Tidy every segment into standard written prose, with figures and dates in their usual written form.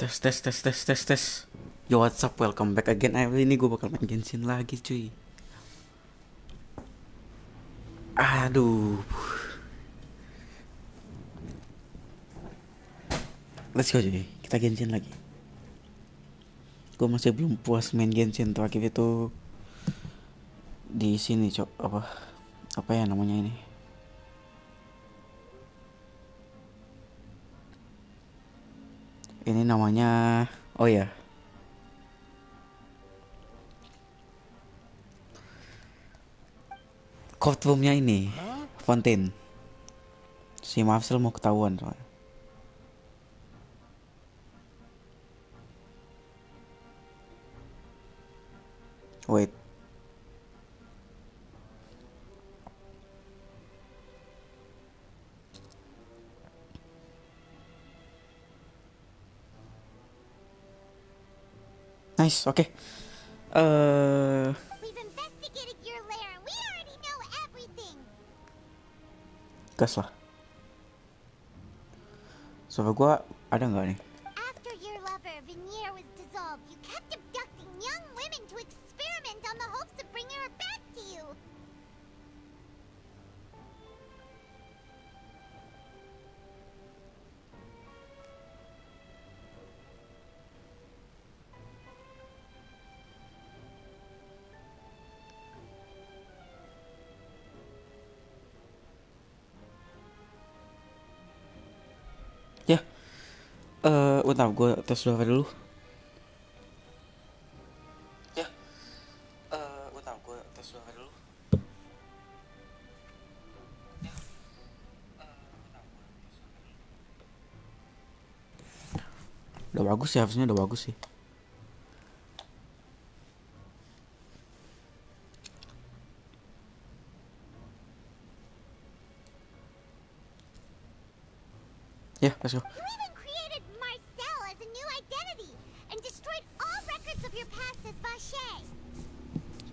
Tes tes tes tes tes tes. Yo, what's up, welcome back again. Ini gue bakal main Genshin lagi cuy. Aduh. Let's go cuy, kita Genshin lagi. Gue masih belum puas main Genshin. Terakhir itu di sini cok. Apa ya namanya ini? Ini namanya, oh ya, courtroomnya ini, Fontaine. Si Marcel mau ketahuan soalnya. Wait. Nice, oke. Gas lah. Suara gue ada nggak nih? Ya, bentar gue tes suara dulu. Ya, bentar gue tes suara dulu. Udah bagus sih, harusnya udah bagus sih. Ya, let's go.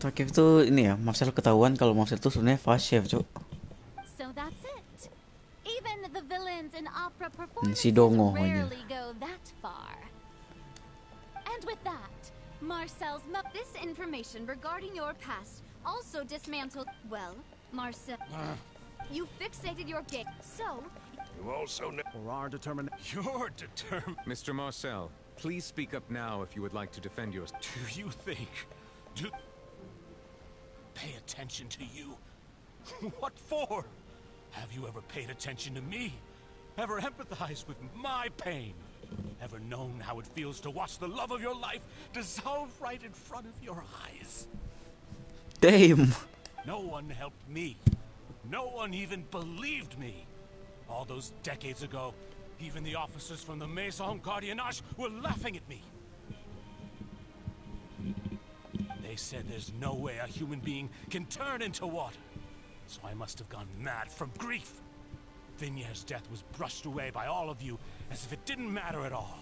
Terakhir itu ini ya, Marcel ketahuan kalau Marcel itu sebenarnya fast chef, cuk. Si Dongo aja. And with that, Marcel's this information regarding your past also dismantled. Well, Marcel, you fixated your gig, so you also know for our determination. You're determined. Mr. Marcel, please speak up now if you would like to defend yourself. Do you think? Pay attention to you? What for? Have you ever paid attention to me? Ever empathized with my pain? Ever known how it feels to watch the love of your life dissolve right in front of your eyes? Damn. No one helped me. No one even believed me. All those decades ago, even the officers from the Maison Gardiennage were laughing at me. They said there's no way a human being can turn into water. So I must have gone mad from grief. Vignier's death was brushed away by all of you as if it didn't matter at all.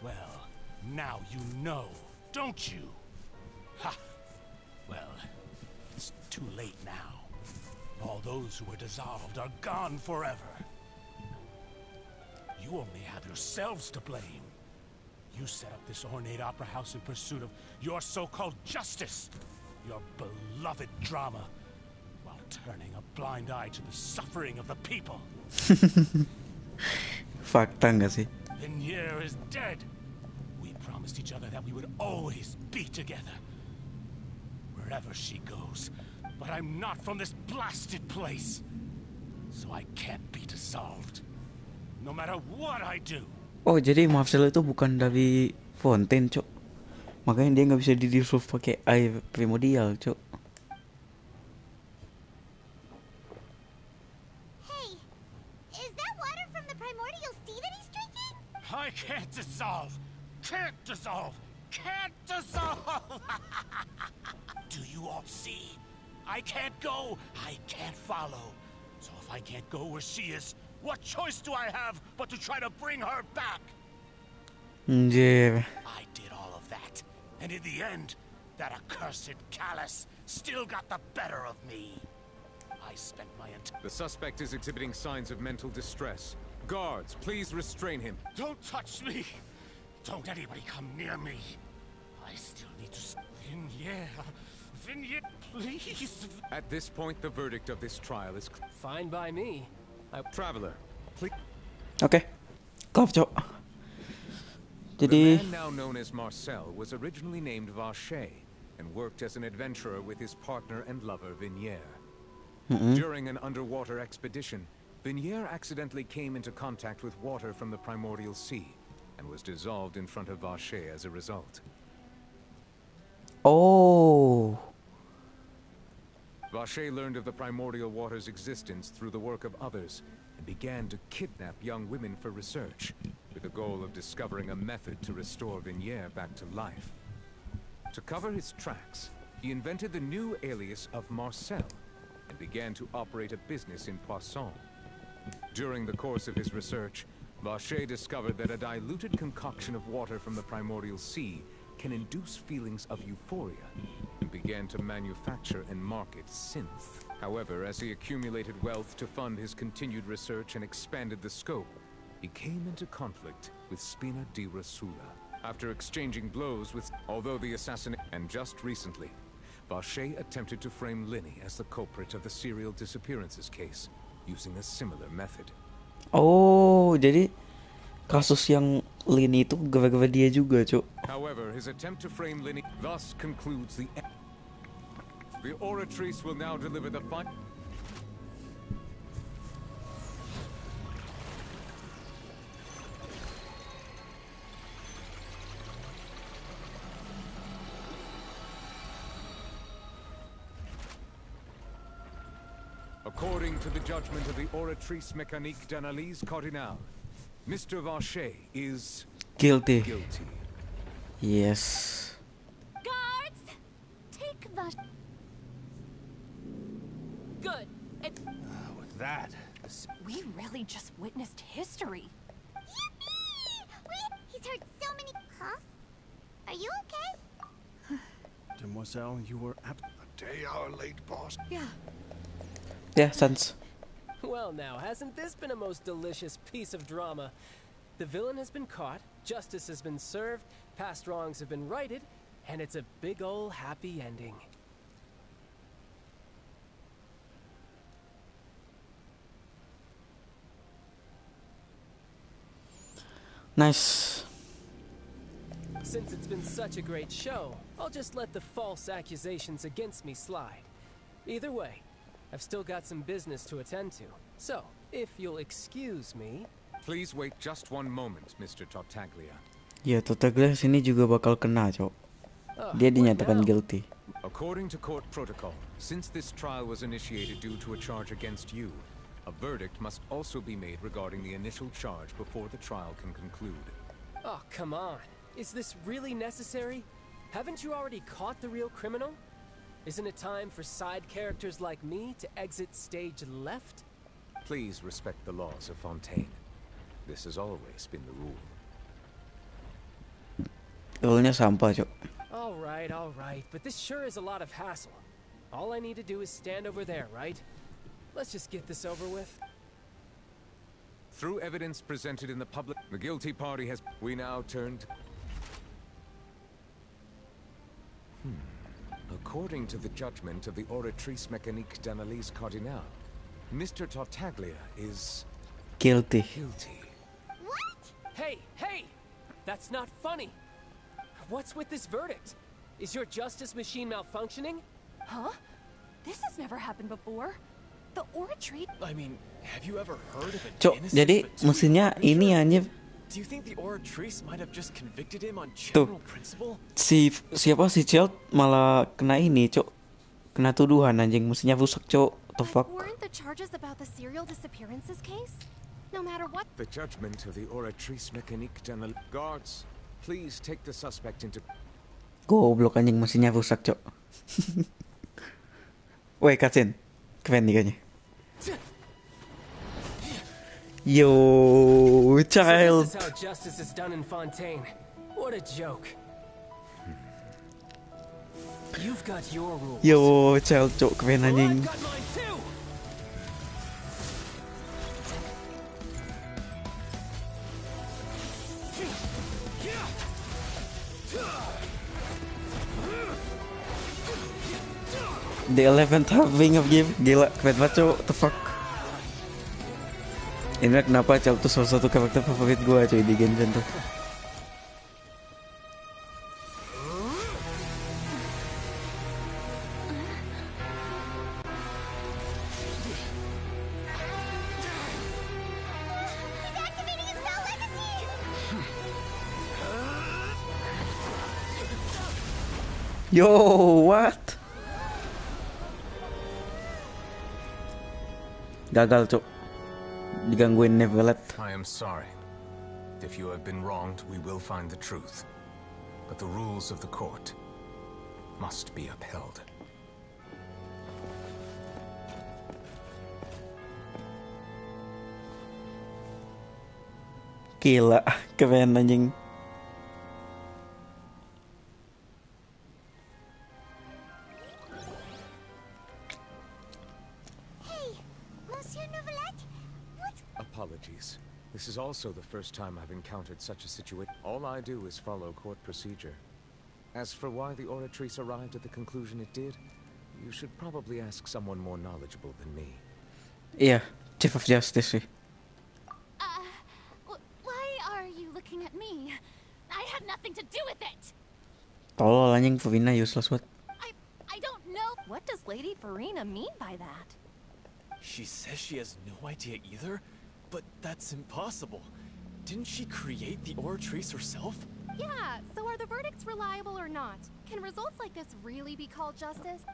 Well, now you know, don't you? Ha! Well, it's too late now. All those who were dissolved are gone forever. You only have yourselves to blame. You set up this ornate opera house in pursuit of your so-called justice, your beloved drama, while turning a blind eye to the suffering of the people. Fakta nggak sih? Vignier is dead. We promised each other that we would always be together, wherever she goes. But I'm not from this blasted place, so I can't be dissolved, no matter what I do. Oh, jadi Marcel itu bukan dari Fontaine, cok. Makanya dia nggak bisa didissolve pakai air primordial, cok. Hey, is that water from the primordial sea that he's drinking? I can't dissolve. Can't dissolve. Can't dissolve. Do you all see? I can't go. I can't follow. So if I can't go where she is, what choice do I have but to try to bring her back? Anjir. I did all of that, and in the end, that accursed callus still got the better of me. I spent my entire... The suspect is exhibiting signs of mental distress. Guards, please restrain him. Don't touch me! Don't anybody come near me! I still need to... Vignere, please! At this point, the verdict of this trial is... Fine by me. Traveler, please... Oke. Klop, Cok. The Jadi man now known as Marcel was originally named Vache and worked as an adventurer with his partner and lover Vignere. During an underwater expedition, Vignere accidentally came into contact with water from the primordial sea and was dissolved in front of Vache as a result. oh. Vache learned of the primordial water's existence through the work of others and began to kidnap young women for research, with the goal of discovering a method to restore Vignere back to life. To cover his tracks, he invented the new alias of Marcel and began to operate a business in Poisson. During the course of his research, Vache discovered that a diluted concoction of water from the primordial sea can induce feelings of euphoria, and began to manufacture and market synth. However, as he accumulated wealth to fund his continued research and expanded the scope, he came into conflict with Spina di Rasula. After exchanging blows with... Although the assassin... And just recently, Vache attempted to frame Linny as the culprit of the serial disappearances case, using a similar method. Oh, jadi kasus yang Lini itu gara-gara dia juga, Cok. However, his attempt to frame Linny thus concludes the... The oratrice will now deliver the final... According to the judgment of the oratrice mécanique d'analyse cardinale, Mr. Vache is... Guilty. guilty. Yes. Guards! Take the... Good. It's... With that... We really just witnessed history. Yippee! He's heard so many... Huh? Are you okay? Demoiselle, you were a day hour late, boss. Yeah. Ya, sans. Well now, hasn't this been a most delicious piece of drama? The villain has been caught, justice has been served, past wrongs have been righted, and it's a big ol' happy ending. Nice. Since it's been such a great show, I'll just let the false accusations against me slide. Either way, I've still got some business to attend to. So, if you'll excuse me... Please wait just one moment, Mr. Tartaglia. Ya, Tartaglia sini juga bakal kena, Cok. Dia dinyatakan guilty. According to court protocol, since this trial was initiated due to a charge against you, a verdict must also be made regarding the initial charge before the trial can conclude. Oh, come on. Is this really necessary? Haven't you already caught the real criminal? Isn't it time for side characters like me to exit stage left? Please respect the laws of Fontaine. This has always been the rule. Rule-nya sampah, Cok. All right, but this sure is a lot of hassle. All I need to do is stand over there, right? Let's just get this over with. Through evidence presented in the public, the guilty party has... We now turned... According to the judgment of the oratrice mécanique d'analyse cardinale, Mr. Tartaglia is... Guilty. guilty. What? Hey! That's not funny! What's with this verdict? Is your justice machine malfunctioning? Huh? This has never happened before. The oratrice... I mean, have you ever heard of an Cok, innocent jadi but- mesinnya I'm ini sure- anjir. Do you think the oratrice might have just convicted him on Tuh. general principle? Siapa si Child malah kena ini, Cok. Kena tuduhan anjing, mesinnya rusak, Cok. The But fuck? weren't the charges about the serial disappearances case? No matter what... The judgment of the oratrice mécanique d'analyse... Guards, please take the suspect into... Goblok anjing, mesinnya rusak, Cok. Woi, cutscene. Keren nih kayaknya. Yo, So Child. this is how justice is done in Fontaine. What a joke. You've got your rules. Yo, Child, Cok. Keren Well, anjing. I've got mine too. The 11th halving of game. Gila, keren banget cok. What the fuck. Ini kenapa Chal tuh salah satu karakter favorit gue cuy di Genshin tuh. Yo, what? Gagal cok. Digangguin Nevelet. I am sorry. If you have been wronged, we will find the truth. But the rules of the court must be upheld. Gila, keren anjing. Apologies. This is also the first time I've encountered such a situation. All I do is follow court procedure. As for why the Oratrice arrived at the conclusion it did, you should probably ask someone more knowledgeable than me. Iya, Chief of Justice sih. Why are you looking at me? I had nothing to do with it. Tolol anjing, Farina useless banget. I don't know. What does Lady Farina mean by that? She says she has no idea either, but that's impossible. Didn't she create the Oratrice herself? Yeah, so are the verdicts reliable or not? Can results like this really be called justice?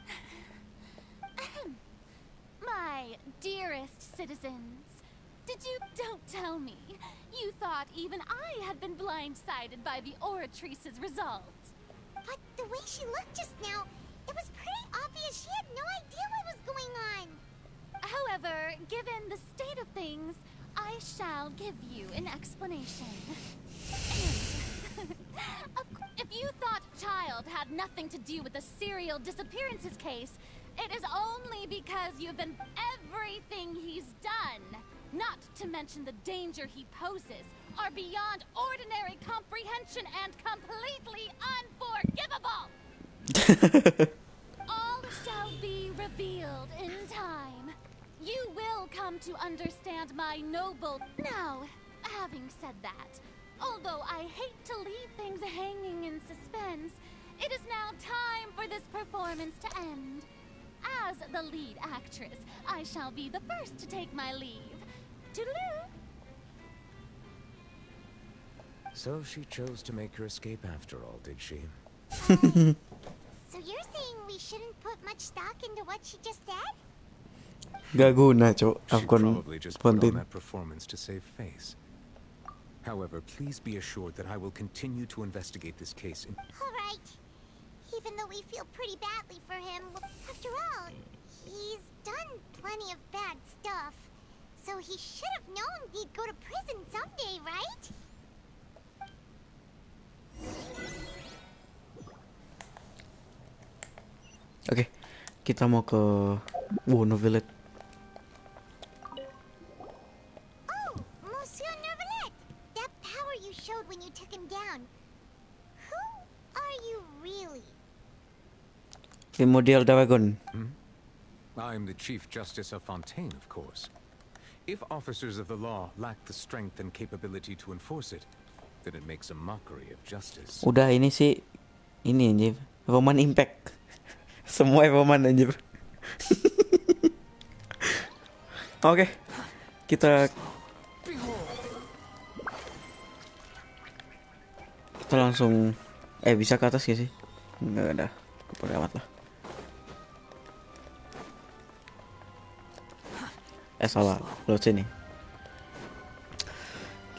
My dearest citizens, don't tell me. You thought even I had been blindsided by the Oratrice's result. But the way she looked just now, it was pretty obvious she had no idea what was going on. However, given the state of things, I shall give you an explanation. If you thought Child had nothing to do with the serial disappearances case, it is only because you've been everything he's done, not to mention the danger he poses, are beyond ordinary comprehension and completely unforgivable. All shall be revealed in time. You will come to understand my noble... Now, having said that, although I hate to leave things hanging in suspense, it is now time for this performance to end. As the lead actress, I shall be the first to take my leave. Toodaloo! So she chose to make her escape after all, did she? So you're saying we shouldn't put much stock into what she just said? Gak guna cok. She probably just put on that performance to save face. However, please be assured that I will continue to investigate this case. Alright. Even though we feel pretty badly for him, after all, he's done plenty of bad stuff. So he should have known he'd go to prison someday, right? Oke, kita mau ke Novelet. Oh, Monsieur Nervalet! That power you showed when you took him down. Who are you really? Primordial Dragon. I'm the Chief Justice of Fontaine, of course. If officers of the law lack the strength and capability to enforce it, then it makes a mockery of justice. Udah ini sih, ini anjir, Roman Impact. Semua Roman anjir. Oke, kita langsung bisa ke atas ya sih? Enggak ada, lewat lah. Salah, lewat sini.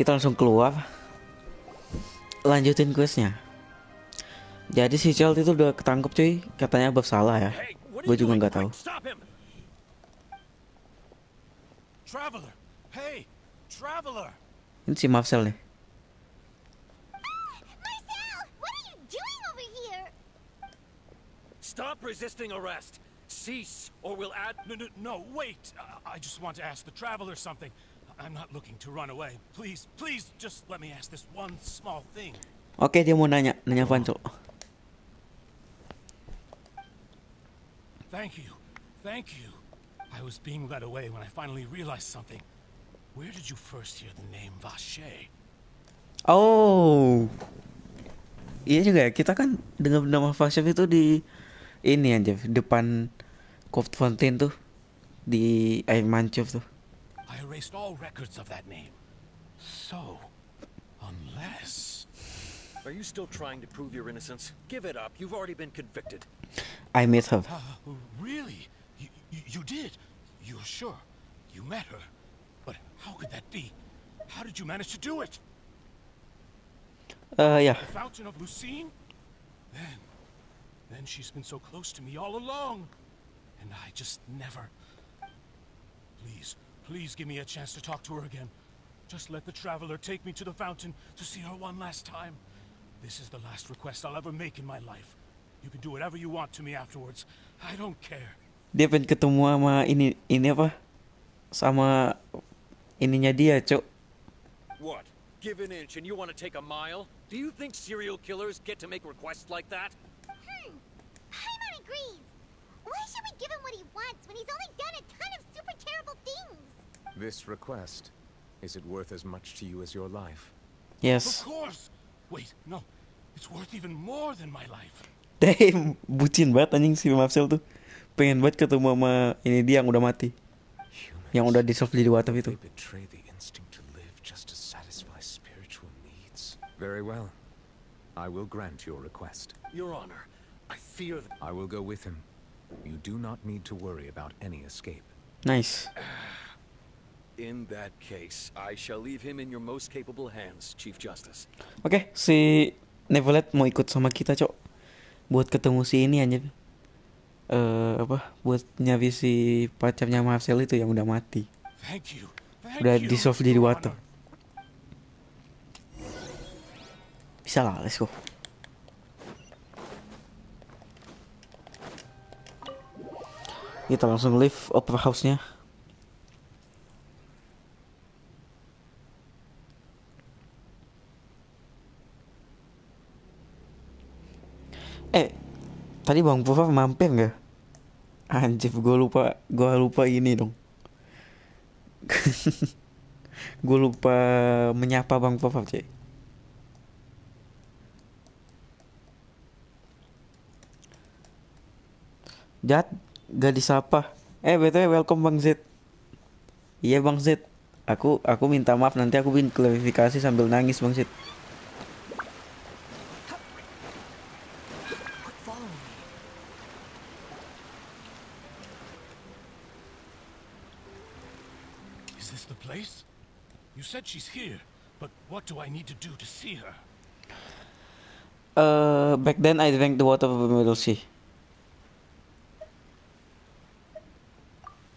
Kita langsung keluar, lanjutin questnya. Jadi si Child itu udah ketangkep cuy, katanya bersalah ya. Gue juga nggak tahu. Traveler, hey, traveler. Ini si Marcel nih. Marcel, what are you doing over here? Stop resisting arrest. Cease, or we'll add... No, wait. I just want to ask the traveler something. I'm not looking to run away. Please, just let me ask this one small thing. Oke, dia mau nanya apaan, Cok? Thank you. Thank you. I was being led away when I finally realized something. Where did you first hear the name Vache? Oh, iya juga ya. Kita kan dengar nama Vashev itu di ini aja depan Court Fountain tuh di air mancur tuh. I erased all records of that name. So, unless... Are you still trying to prove your innocence? Give it up. You've already been convicted. I met her. Really? You did? You're sure? You met her? But how could that be? How did you manage to do it? Yeah. The Fountain of Lucine? Then she's been so close to me all along. And I just never... Please give me a chance to talk to her again. Just let the Traveler take me to the fountain to see her one last time. This is the last request I'll ever make in my life. You can do whatever you want to me afterwards. I don't care. Dia pengen ketemu sama ini apa? Sama ininya dia, Cok. What? Give an inch and you want to take a mile? Do you think serial killers get to make requests like that? Paimon agrees. Why should we give him what he wants when he's only done a ton of super terrible things? This request, is it worth as much to you as your life? Yes. Of course. Wait, no. It's worth even more than my life. Damn, bucin banget anjing si Marcel tuh. Pengen banget ketemu sama ini dia yang udah mati. Yang udah dissolve jadi water itu. They betray the instinct to live just to satisfy spiritual needs. Very well. I will grant your request. Your Honor, I fear that... I will go with him. You do not need to worry about any escape. Nice. In that case, I shall leave him in your most capable hands, Chief Justice. Oke, si Neverlet mau ikut sama kita, Cok. Buat ketemu si ini anjir. Buat nyari si pacarnya Marcel itu yang udah mati. Thank you. Udah dissolve jadi water. Bisa lah, let's go. Kita langsung leave opera house-nya. Tadi Bang Pufa mampir nggak? Anjir, gue lupa ini dong. Gue lupa menyapa Bang Pufa, cek. Jat, gak disapa. BTW welcome Bang Z. Iya Bang Z. Aku minta maaf, nanti aku bikin klarifikasi sambil nangis Bang Z. You said she's here, but what do I need to do to see her? Back then I drank the water from the middle sea.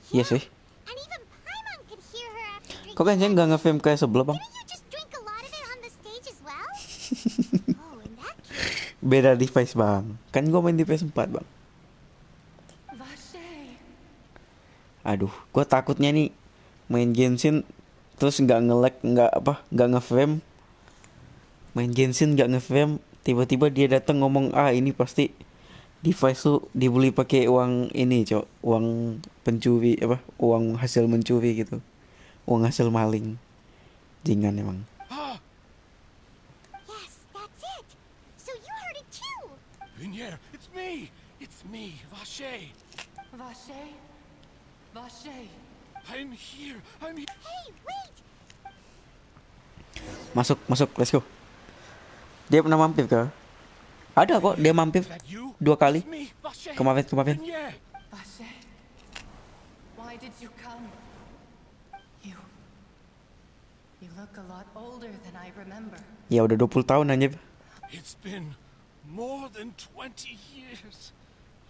Iya sih. And even Paimon could hear her after drinking. Kok Genshin nggak nge-film kayak sebelah Bang? Didn't you just drink a lot of it on the stage as well? Oh, in that case. Beda device Bang. Kan gue main di PS4 Bang. Aduh, gue takutnya nih main Genshin terus nggak nge-lag, nggak nge-frame. Main Genshin nggak nge-frame, tiba-tiba dia datang ngomong ini pasti device tuh dibeli pakai uang ini, Cok. Uang pencuri uang hasil mencuri gitu. Uang hasil maling. Jingan emang. Yes, that's it. So you heard it too. Vignere, it's me. It's me, Vache. Vache. I'm here. Hey, wait. Masuk, let's go. Dia pernah mampir kah? Ada kok, dia mampir 2 kali. Kemarin. Vache. Why did you come? You look a lot older than I remember. Ya udah 20 tahun anjir. It's been more than 20 years.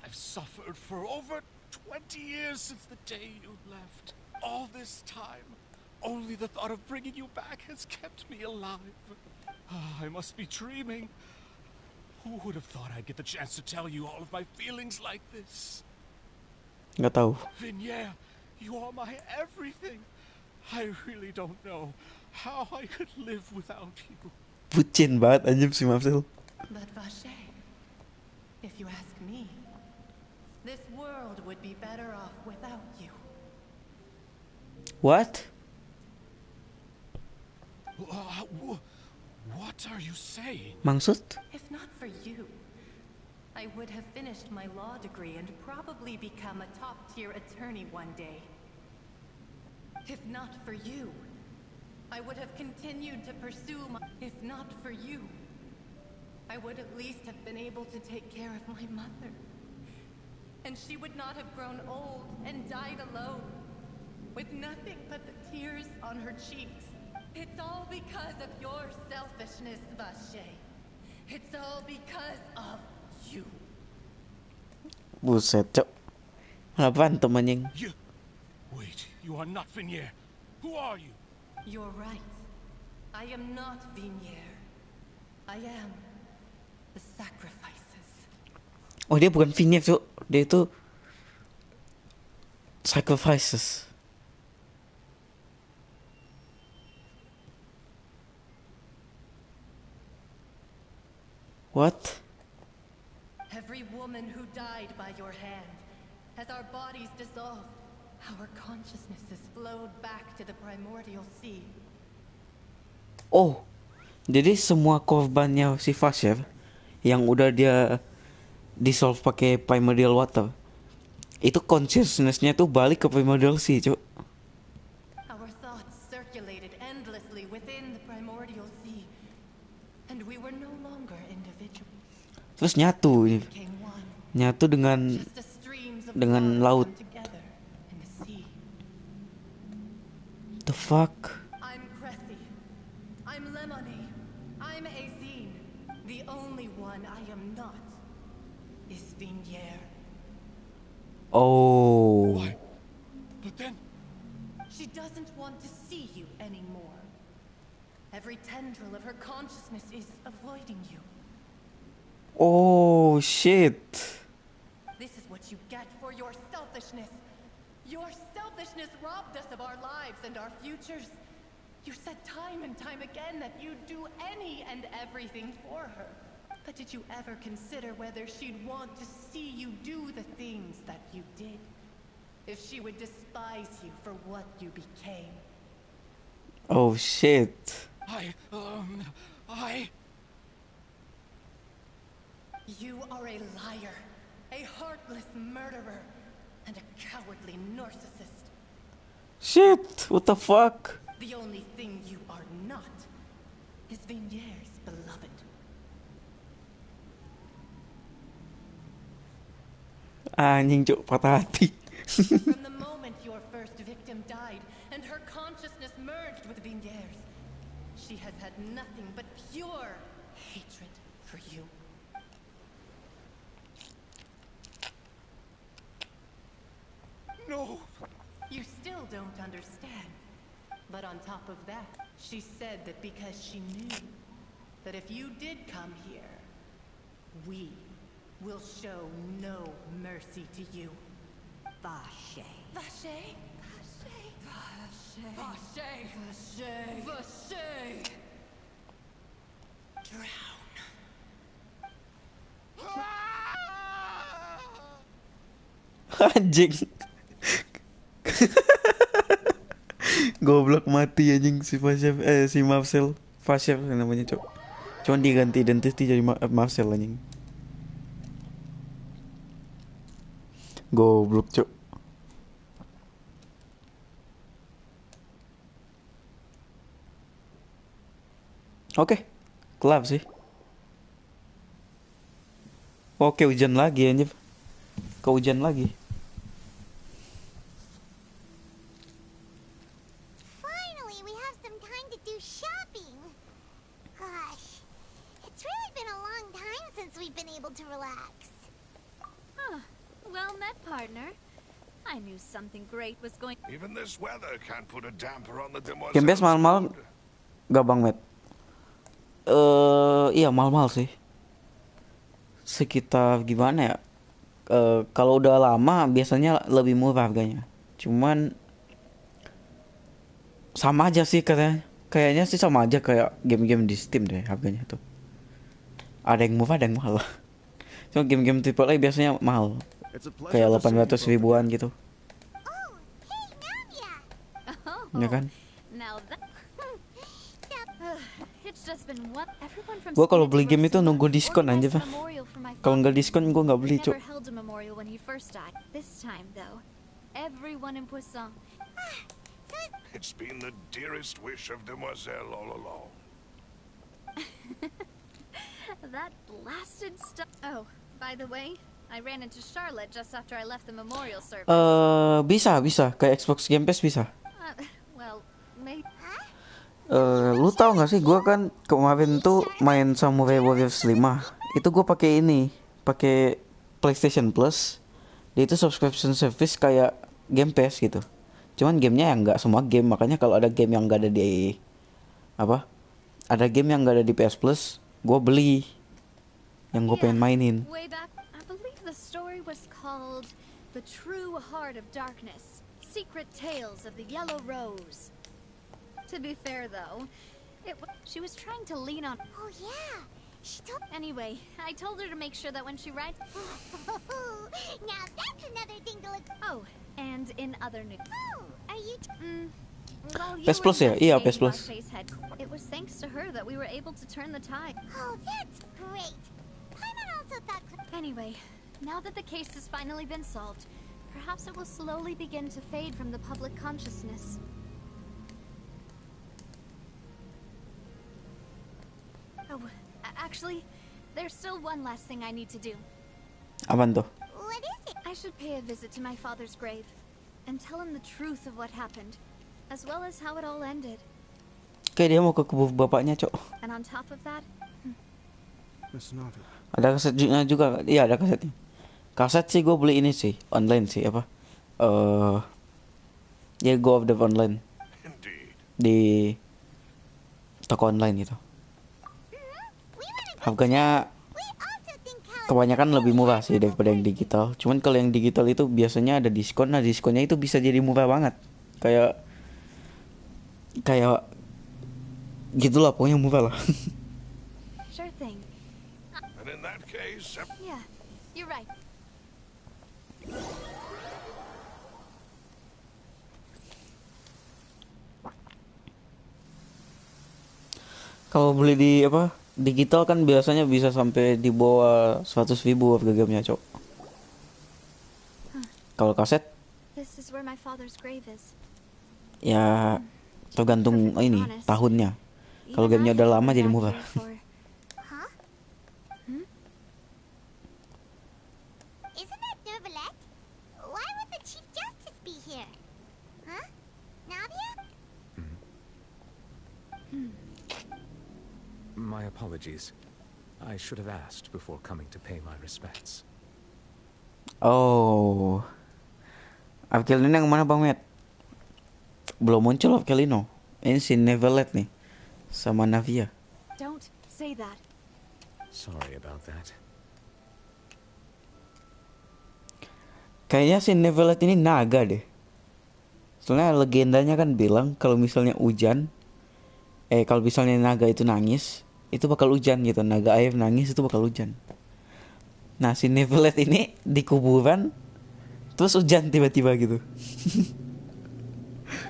I've suffered for over 20 years since the day you left. All this time, only the thought of bringing you back has kept me alive. I must be dreaming. Who would have thought I'd get the chance to tell you all of my feelings like this? Nggak tahu. Vignere, you are my everything. I really don't know how I could live without you. Bucin banget anjir si Marcel. But Vache, if you ask me, This world would be better off without you. What? What are you saying? Maksud? If not for you, I would have finished my law degree and probably become a top-tier attorney one day. If not for you, I would have continued to pursue my... If not for you, I would at least have been able to take care of my mother. And she would not have grown old and died alone, with nothing but the tears on her cheeks. It's all because of your selfishness, Vache. It's all because of you. Buset, Cok. Malah berantem anjing. You... Wait, you are not Vinier. Who are you? You're right. I am not Vinier. I am the sacrifices. Oh, dia bukan Vinier, Cok. Dia itu sacrifices. What? Every woman who died by your hand, as our bodies dissolved, our consciousnesses flowed back to the primordial sea. Oh, jadi semua korbannya si Vasher yang udah dia dissolve pakai primordial water, itu consciousness-nya tuh balik ke primordial sea, Cuk. Our thoughts circulated endlessly within the primordial sea, and we were no longer individuals. Terus nyatu ini. Nyatu dengan laut. The fuck? I'm Cressy. I'm Lemony. I'm Azine. The only one I am not is Vinier. Oh. Why? But then... She doesn't want to see you anymore. Every tendril of her consciousness is avoiding you. Oh, shit. This is what you get for your selfishness. Your selfishness robbed us of our lives and our futures. You said time and time again that you'd do any and everything for her. But did you ever consider whether she'd want to see you do the things that you did? If she would despise you for what you became? Oh, shit. You are a liar, a heartless murderer, and a cowardly narcissist. Shit, what the fuck? The only thing you are not is Vinier's beloved. Anjing, Cuk, patah hati. From the moment your first victim died and her consciousness merged with Vinier's, she has had nothing but pure hatred for you. No! You still don't understand. But on top of that, she said that because she knew that if you did come here, we will show no mercy to you. Vache. Vache? Vache. Vache. Vache. Vache. Drown. Anjing. Goblok mati anjing si Vasher, si Marcel. Vasher namanya, Cok. Cuman diganti identity jadi Marcel anjing. Goblok, Cok. Oke, kelar sih. Oke, hujan lagi anjir. Kehujan lagi. Finally, we have some time to do shopping. Gosh, it's really been a long time since we've been able to relax. Huh. Well met, partner. I knew something great was going... Even this weather can't put a damper on the Game demoiselles. best mahal-mahal gak Bang Met? Iya mahal-mahal sih. Sekitar gimana ya? Kalau udah lama biasanya lebih murah harganya. Cuman sama aja sih kayaknya sih sama aja kayak game-game di Steam deh harganya tuh. Ada yang murah, ada yang mahal. Cuma game-game AAA biasanya mahal. It's a pleasure Kayak to see you 800 both ribuan again. gitu. Oh, hey, Navia! Ya kan? Now that it's just been what everyone from Gua kalau beli game itu Ursula nunggu diskon aja, organized a Pak. memorial for my Kalau nggak father. diskon gua nggak beli, They Cuk. never held a memorial when he first died. This time, though, everyone in Poisson. It's been the dearest wish of Demoiselle all along. That blasted stuff. Oh, by the way, I ran into Charlotte just after I left the memorial service. Bisa kayak Xbox Game Pass bisa. Well, maybe. Lu tahu nggak sih, gua kan kemarin tuh main Samurai Warriors 5. Itu gua pakai PlayStation Plus. Dia itu subscription service kayak Game Pass gitu. Cuman gamenya yang nggak semua game, makanya kalau ada game yang nggak ada di game yang nggak ada di PS Plus, gue beli yang gue pengen mainin. Way back, I believe the story was called "The True Heart of Darkness: Secret Tales of the Yellow Rose." To be fair, though, she was trying to lean on. Oh yeah, she told. Anyway, I told her to make sure that when she writes. Now that's another thing to look. Oh, and in other news. Oh, are you? Well, you PS Plus were ya? Iya, PS investigating Plus. Marche's head. It was thanks to her that we were able to turn the tide. Oh, that's great. Paimon also thought. Anyway, now that the case has finally been solved, perhaps it will slowly begin to fade from the public consciousness. Oh, actually, there's still one last thing I need to do. Apaan tuh? What is it? I should pay a visit to my father's grave and tell him the truth of what happened, as well as how it all ended. Kayak dia mau ke kubu bapaknya, Cok. And on top of that, Miss Navia. Ada kasetnya juga. Iya, ada kasetnya. Kaset sih gue beli ini sih, online sih apa? Ya Go of the Online. Indeed. Di toko online gitu. Harganya kebanyakan lebih murah sih daripada yang digital. Cuman kalau yang digital itu biasanya ada diskon. Nah, diskonnya itu bisa jadi murah banget. Kayak gitulah, pokoknya murah lah. sure thing. And in that case, Yeah, you're right. Kalau beli di digital kan biasanya bisa sampai di bawah 100.000 harga gamenya, Cok. Kalau kaset This is where my father's grave is. ya tergantung ini tahunnya. Kalau gamenya udah lama jadi murah. Huh? Isn't that Nervalette? Why would the Chief Justice be here? Huh? Navia? My apologies. I should have asked before coming to pay my respects. Oh, Arkelino yang mana Bang Met? Belum muncul Arkelino. Ini si Neverlet nih sama Navia. Don't say that. Sorry about that. Kayaknya si Neverlet ini naga deh. Soalnya legendanya kan bilang kalau misalnya kalau misalnya naga itu nangis, itu bakal hujan gitu. Naga air nangis itu bakal hujan. Nah, si Neverlet ini di kuburan terus hujan tiba-tiba gitu.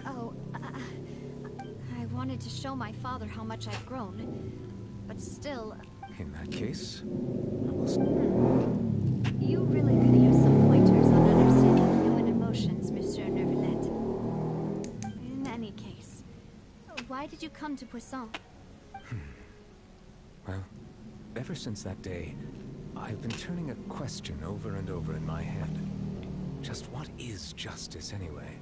Oh, I wanted to show my father how much I've grown, but still, In that case, I will... you really could use some pointers on understanding human emotions, Monsieur Nervalette. In any case, why did you come to Poisson? Well, ever since that day, I've been turning a question over and over in my head. Just what is justice anyway?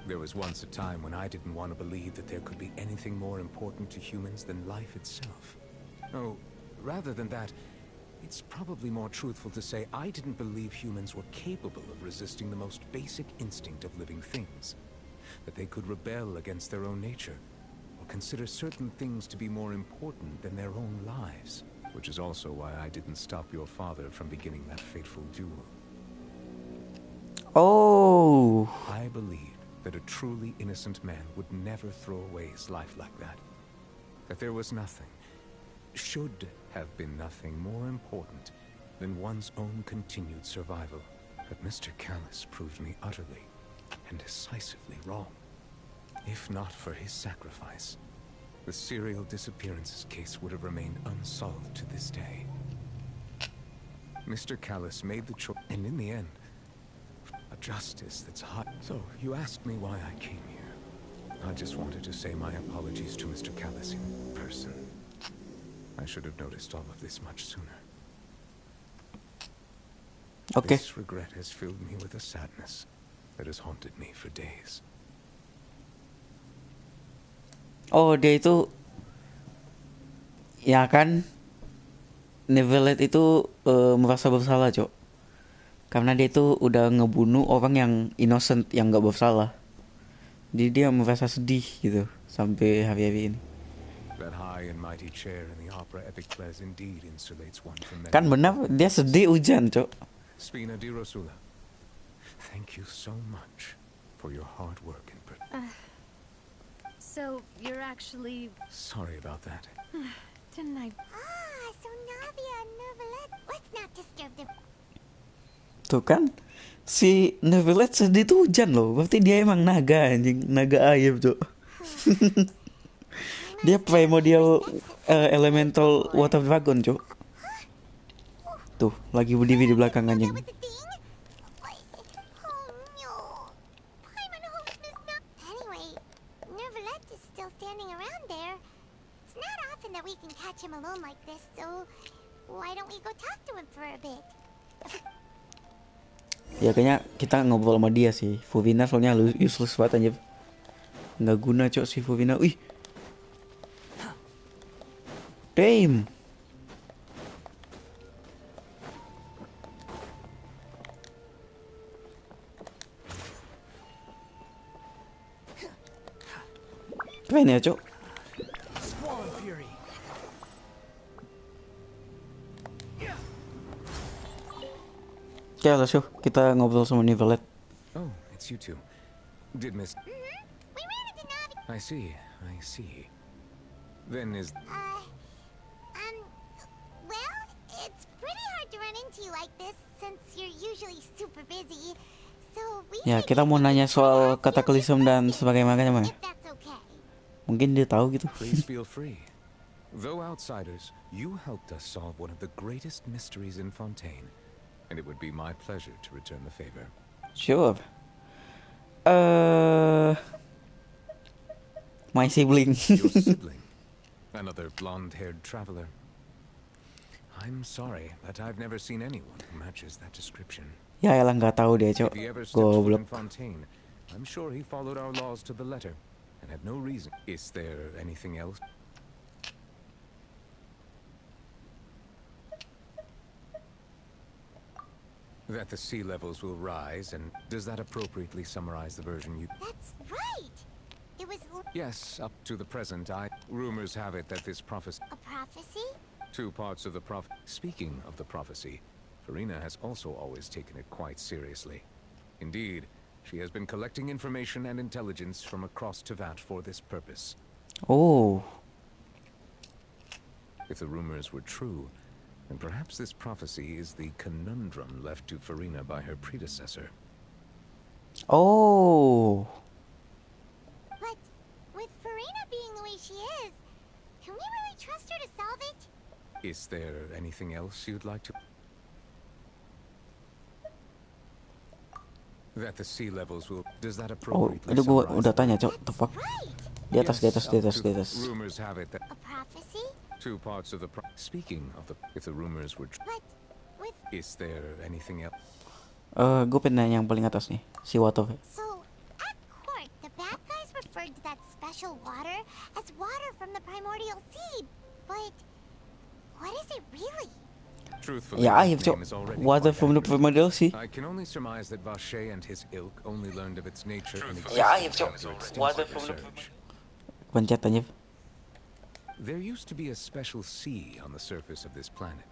There was once a time when I didn't want to believe that there could be anything more important to humans than life itself. Oh, rather than that, it's probably more truthful to say I didn't believe humans were capable of resisting the most basic instinct of living things. That they could rebel against their own nature, or consider certain things to be more important than their own lives. Which is also why I didn't stop your father from beginning that fateful duel. Oh. I believed that a truly innocent man would never throw away his life like that. That there was nothing, should have been nothing more important than one's own continued survival. But Mr. Callis proved me utterly and decisively wrong. If not for his sacrifice, the serial disappearances case would have remained unsolved to this day. Mr. Callis made the choice, and in the end, a justice that's hot. So, you asked me why I came here. I just wanted to say my apologies to Mr. Callis in person. I should have noticed all of this much sooner. Okay. This regret has filled me with a sadness that has haunted me for days. Oh, dia itu ya kan Neverland itu merasa bersalah, Cok. Karena dia itu udah ngebunuh orang yang innocent, yang gak bersalah. Jadi dia merasa sedih gitu sampai hari-hari ini. That high and mighty chair in the opera epic plays indeed insulates one from many. Kan benar, dia sedih hujan, Cok. Spina di Rosula, thank you so much for your hard work and So, you're actually... Sorry about that. Didn't I... Ah, so Navia and Neverlet. Let's not disturb them. Tuh kan, si Neverlet sedih tuh hujan loh. Berarti dia emang naga anjing, naga air, Cok. Dia primordial elemental water dragon, Cok. Tuh, lagi berdiri di belakang anjing. Ya kayaknya kita ngobrol sama dia sih. Furina soalnya useless banget anjir. Nggak guna, Cok, si Furina. Wih. Damn. Keren ya, Cok. Oke, let's go. Kita ngobrol sama Neverlet. Oh, it's you two. Did Miss... We ran into Navi. I see. Then is... Well, it's pretty hard to run into you like this since you're usually super busy. So we... Ya, kita mau nanya soal kataklysm dan sebagainya. Mungkin dia tahu gitu. Please feel free. Though outsiders, you helped us solve one of the greatest mysteries in Fontaine. And it would be my pleasure to return the favor. Sure. My sibling. Your sibling? Another blonde-haired traveler. I'm sorry, but I've never seen anyone who matches that description. Ya elah, nggak tahu dia, Cok. If he ever stepped foot in Goblok. Fontaine, I'm sure he followed our laws to the letter and had no reason. Is there anything else? That the sea levels will rise, and does that appropriately summarize the version you... That's right! It was... Yes, up to the present, rumors have it that this prophecy... A prophecy? Two parts of the Speaking of the prophecy, Farina has also always taken it quite seriously. Indeed, she has been collecting information and intelligence from across Tevat for this purpose. Oh. If the rumors were true, then perhaps this prophecy is the conundrum left to Farina by her predecessor. Oh. But with Farina being the way she is, can we really trust her to solve it? Is there anything else you'd like to... That the sea levels will... Does that Oh, appropriately itu gua summarize udah the- tanya, Cok. The fuck? Di atas. Rumors have it that... A prophecy? Two parts of the Speaking of the... If the rumors were... But with... Is there anything else? Gue pengen nanya yang paling atas nih, si Water. So, at court, the bad guys referred to that special water as water from the primordial sea. But what is it really? Truthfully, Ya air, its Cok. name is already Water quite from the accurate. primordial sea. I can only surmise that Vache and his ilk only learned of its nature and Ya air, existence Cok. through Water extensive from the... research. Pencet aja. There used to be a special sea on the surface of this planet.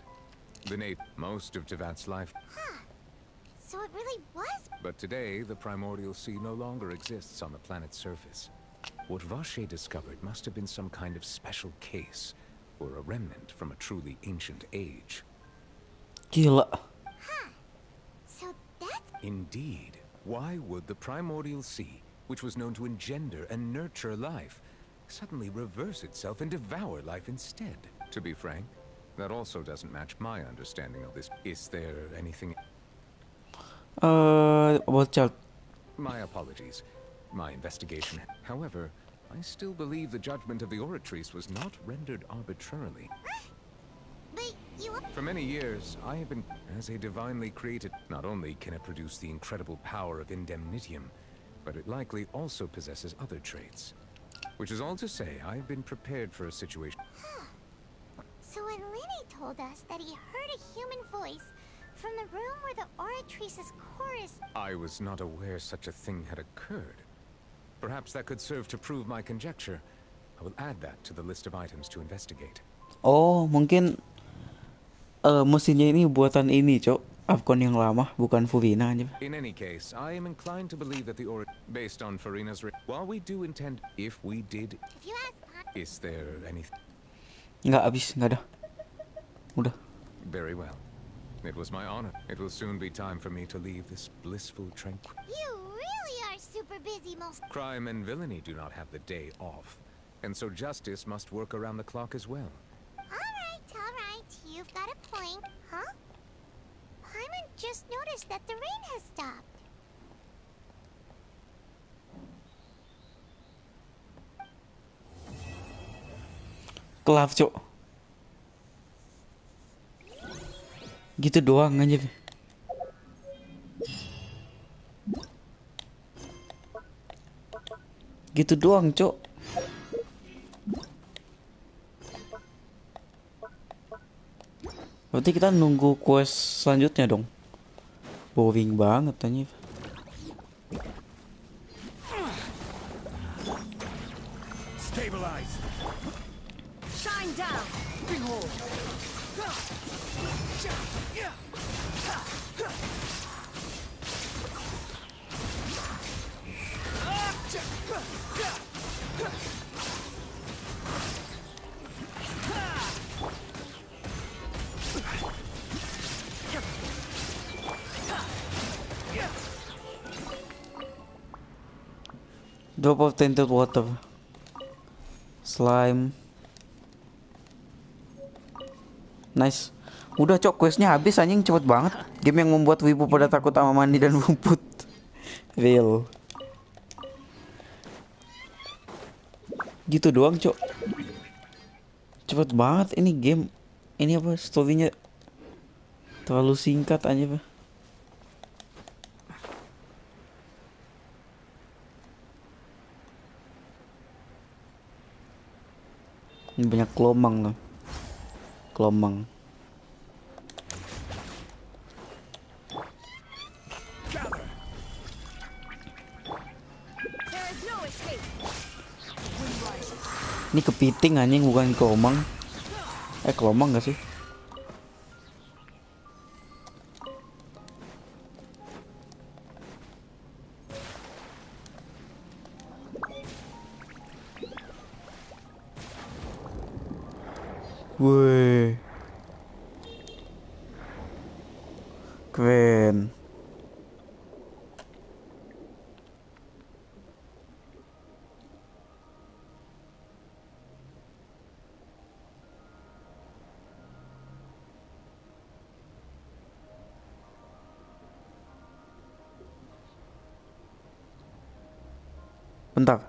Most of Tevat's life. Huh. So it really was... But today, the primordial sea no longer exists on the planet's surface. What Vache discovered must have been some kind of special case, or a remnant from a truly ancient age. Gila. So that's Indeed. Why would the primordial sea, which was known to engender and nurture life, suddenly reverse itself and devour life instead? To be frank, that also doesn't match my understanding of this. Is there anything... About child. My apologies. My investigation. However, I still believe the judgment of the Oratrice was not rendered arbitrarily. but you For many years, I have been as a divinely created. Not only can it produce the incredible power of indemnitium, but it likely also possesses other traits. Which is all to say, I've been prepared for a situation. So when Lenny told us that he heard a human voice from the room where the Oratrice's chorus... I was not aware such a thing had occurred. Perhaps that could serve to prove my conjecture. I will add that to the list of items to investigate. Oh, mungkin mesinnya ini buatan ini, Cok. Afcon yang lama, bukan Furina aja. In any case, I am inclined to believe that the based on Farina's while we do intend, if we did, If you ask... is there anything? Nggak habis, nggak ada. Udah. Very well. It was my honor. It will soon be time for me to leave this blissful tranquil. You really are super busy most... Crime and villainy do not have the day off, and so justice must work around the clock as well. Alright, you've got a point. Huh? Paimon just noticed that the rain has stopped. Kelar, Cok. Gitu doang aja. Gitu doang, Cok. Berarti kita nunggu quest selanjutnya dong. Boring banget tanya. Stabilize. Shine down. Behold. Drop of tainted water. Slime. Nice. Udah, Cok, questnya habis anjing, cepet banget. Game yang membuat wibu pada takut sama mandi dan rumput. Real. Gitu doang, Cok. Cepet banget ini game. Ini apa, storynya terlalu singkat aja, Pak. Ini banyak kelomang loh. Kelomang. Ini kepiting anjing, bukan kelomang. Kelomang gak sih? Wih, keren. Bentar.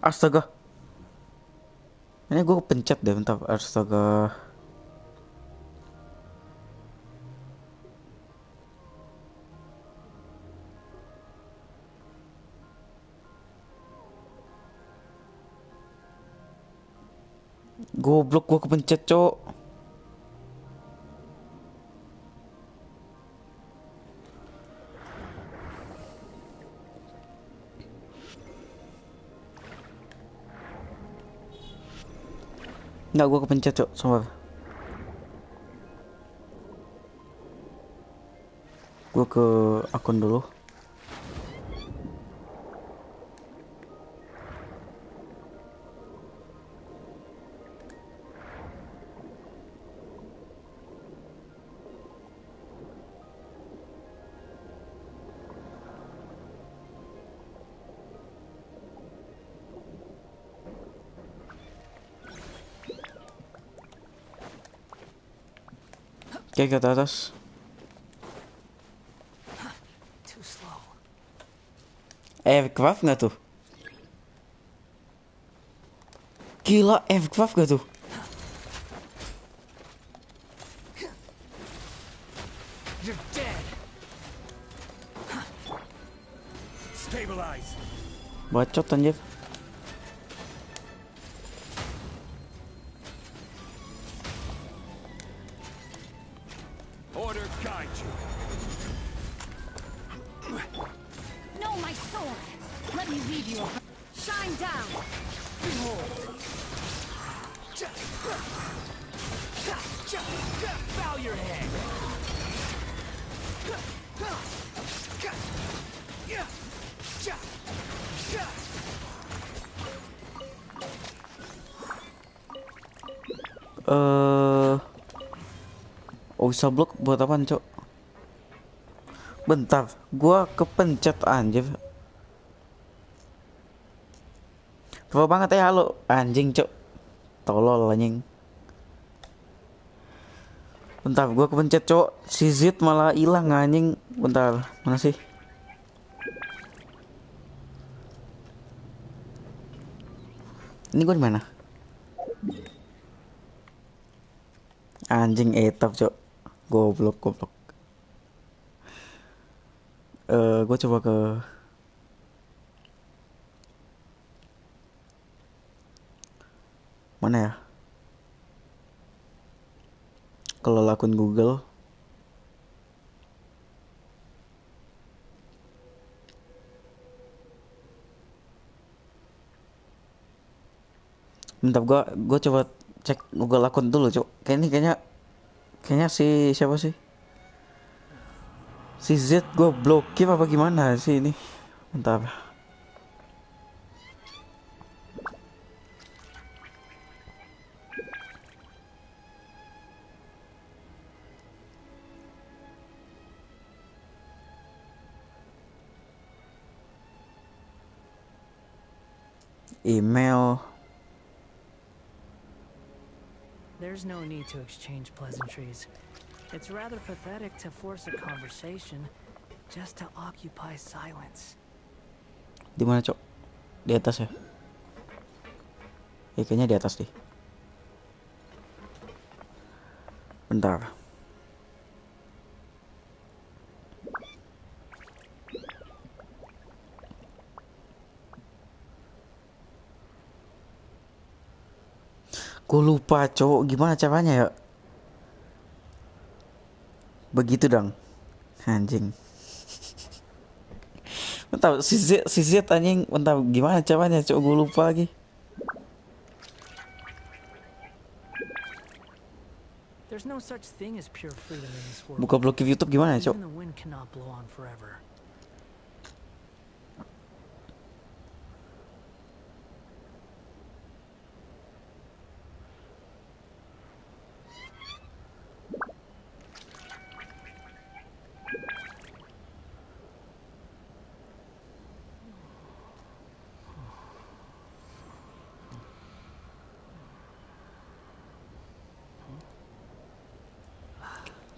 Astaga. Ini gue kepencet deh, bentar. Astaga. Goblok, gue kepencet, Cok. Nggak, gue kepencet, Cok. Sumpah. Gue ke akun dulu. Oke, ke atas. Too slow. Aircraft nggak tuh? Gila, aircraft gak tuh? You're dead. Stabilize. Bacot anjir. Order guide you. No, my sword. Let me leave you. Shine down. Behold. Bow your head. Bisa blok buat apaan, Cok? Bentar, gua kepencet anjir. Pro banget ya lo, anjing, Cok. Tolol anjing. Bentar, gua kepencet, Cok. Si Z malah hilang anjing. Bentar, mana sih? Ini gua di mana? Anjing etap, Cok. Goblok. Gue coba ke mana ya? Kalau akun Google. Bentar, gue coba cek Google akun dulu, Cok. Kayaknya si siapa sih? Si Z gue blokir apa gimana sih ini? Bentar. Email. There's no need to exchange pleasantries. It's rather pathetic to force a conversation just to occupy silence. Di mana, Cok? Di atas ya? Kayaknya di atas deh. Bentar. Gue lupa, Cok. Gimana caranya ya? Begitu dong. Anjing. Bentar, si Z anjing. Bentar, gimana caranya, Cok? Gue lupa lagi. There's no such thing as pure freedom in this world. Buka blokir YouTube gimana, Cok? Even the wind cannot blow on forever.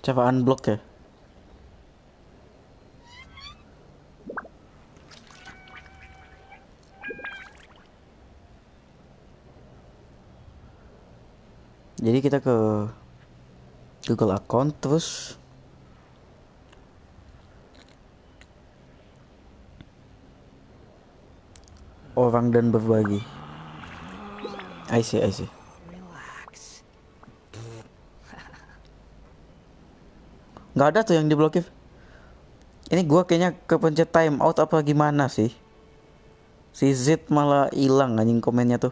Coba unblock ya. Jadi kita ke Google account terus orang dan berbagi. I see. Nggak ada tuh yang diblokir. Ini gua kayaknya kepencet time out apa gimana sih? Si Z malah hilang anjing komennya tuh.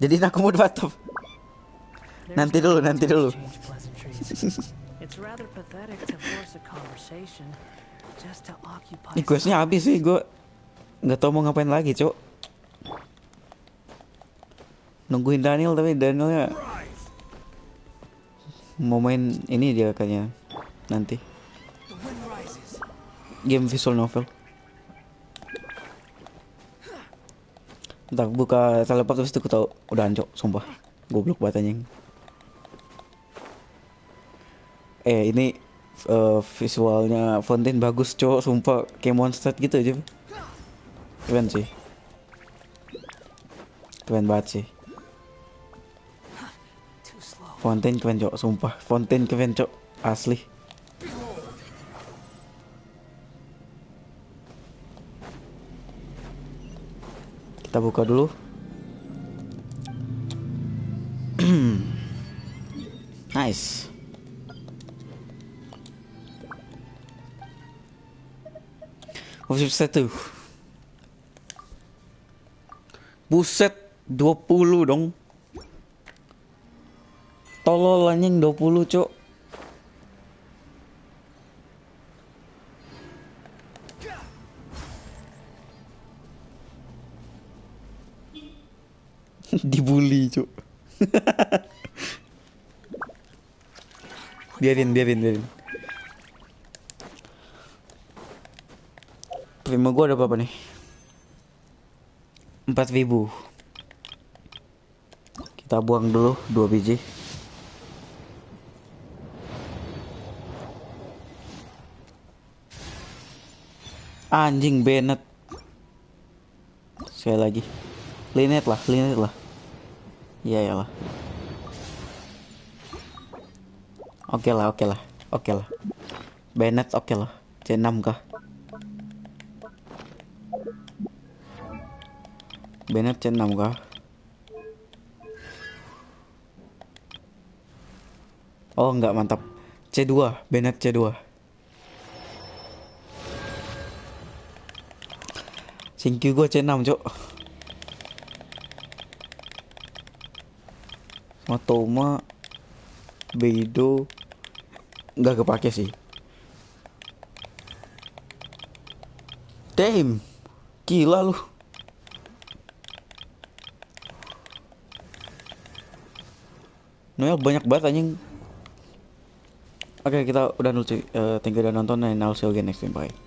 Jadi aku mau batuk. Nanti dulu. Ini questnya habis sih, gue nggak tahu mau ngapain lagi, Cok. Nungguin Daniel tapi Danielnya mau main ini dia kayaknya nanti. Game visual novel. Ntar buka teleport terus aku tahu udah anjok, sumpah. Goblok banget anjing. Ini visualnya Fontaine bagus cowok, sumpah kayak monster gitu aja. Keren sih. Keren banget sih. Fontaine keren cowok, sumpah. Fontaine keren cowok, asli. Kita buka dulu. Nice. Buset tuh. Buset, 20 dong. Tolol anjing 20, cok. Dibully, cok. biarin. Primo gua ada berapa nih? 4.000. Kita buang dulu 2 biji. Anjing Bennett. Sekali lagi. Linet lah. Iya lah. Oke lah. Bennett oke lah. C6 kah? Bennett C6 kah? Oh enggak, mantap. C2, Bennett C2. Thankyou gue C6, cok. Matoma Beidou nggak kepake sih. Damn, gila lu. Noel banyak banget anjing. Oke, kita udah dulu cuy. Thank you udah nonton, and I'll see you again next time. Bye.